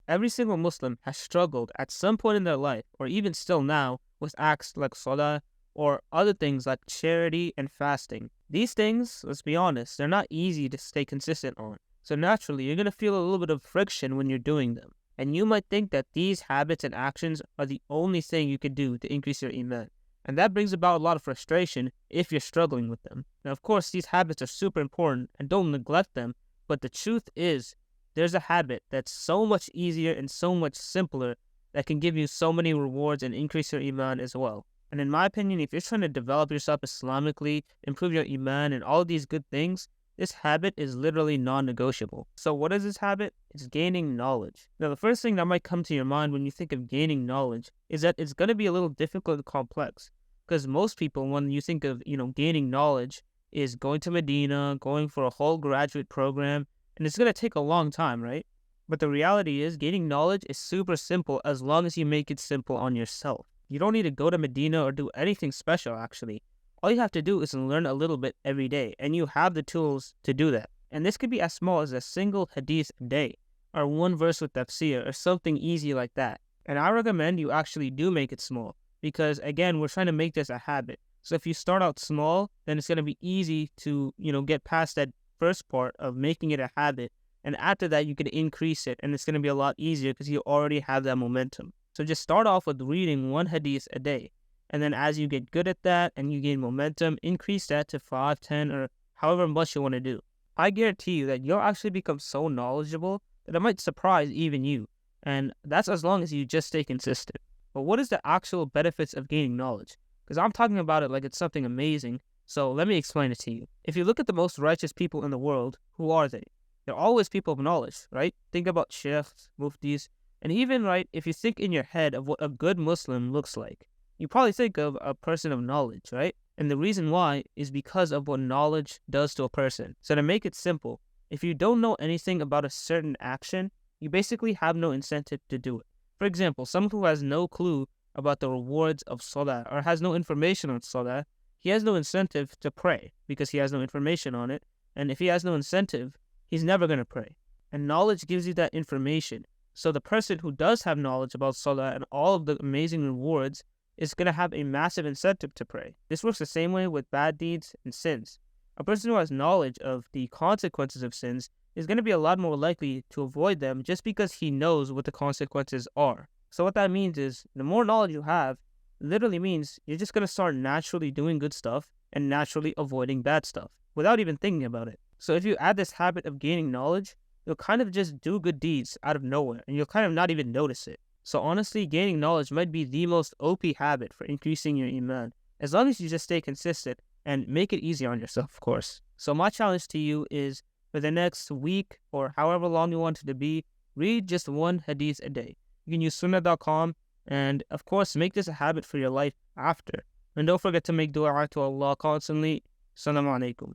every single Muslim has struggled at some point in their life, or even still now, with acts like salah or other things like charity and fasting. These things, let's be honest, they're not easy to stay consistent on. So naturally, you're going to feel a little bit of friction when you're doing them. And you might think that these habits and actions are the only thing you can do to increase your iman. And that brings about a lot of frustration if you're struggling with them. Now, of course, these habits are super important and don't neglect them. But the truth is, there's a habit that's so much easier and so much simpler that can give you so many rewards and increase your iman as well. And in my opinion, if you're trying to develop yourself Islamically, improve your iman and all these good things, this habit is literally non-negotiable. So what is this habit? It's gaining knowledge. Now, the first thing that might come to your mind when you think of gaining knowledge is that it's going to be a little difficult and complex. Because most people, when you think of, gaining knowledge, is going to Medina, going for a whole graduate program, and it's going to take a long time, right? But the reality is, gaining knowledge is super simple as long as you make it simple on yourself. You don't need to go to Medina or do anything special, actually. All you have to do is learn a little bit every day, and you have the tools to do that. And this could be as small as a single hadith a day, or one verse with tafsir, or something easy like that. And I recommend you actually do make it small, because again, we're trying to make this a habit. So if you start out small, then it's going to be easy to, get past that first part of making it a habit. And after that, you can increase it, and it's going to be a lot easier because you already have that momentum. So just start off with reading one hadith a day. And then as you get good at that and you gain momentum, increase that to 5, 10, or however much you want to do. I guarantee you that you'll actually become so knowledgeable that it might surprise even you. And that's as long as you just stay consistent. But what is the actual benefits of gaining knowledge? Because I'm talking about it like it's something amazing. So let me explain it to you. If you look at the most righteous people in the world, who are they? They're always people of knowledge, right? Think about sheikhs, muftis, and even, right, if you think in your head of what a good Muslim looks like, you probably think of a person of knowledge, right? And the reason why is because of what knowledge does to a person. So to make it simple, if you don't know anything about a certain action, you basically have no incentive to do it. For example, someone who has no clue about the rewards of salah or has no information on salah, he has no incentive to pray because he has no information on it. And if he has no incentive, he's never going to pray. And knowledge gives you that information. So the person who does have knowledge about salah and all of the amazing rewards is going to have a massive incentive to pray. This works the same way with bad deeds and sins. A person who has knowledge of the consequences of sins is going to be a lot more likely to avoid them just because he knows what the consequences are. So what that means is the more knowledge you have literally means you're just going to start naturally doing good stuff and naturally avoiding bad stuff without even thinking about it. So if you add this habit of gaining knowledge, you'll kind of just do good deeds out of nowhere and you'll kind of not even notice it. So honestly, gaining knowledge might be the most OP habit for increasing your iman, as long as you just stay consistent and make it easy on yourself, of course. So my challenge to you is, for the next week or however long you want it to be, read just one hadith a day. You can use sunnah.com and, of course, make this a habit for your life after. And don't forget to make dua to Allah constantly. Assalamu alaikum.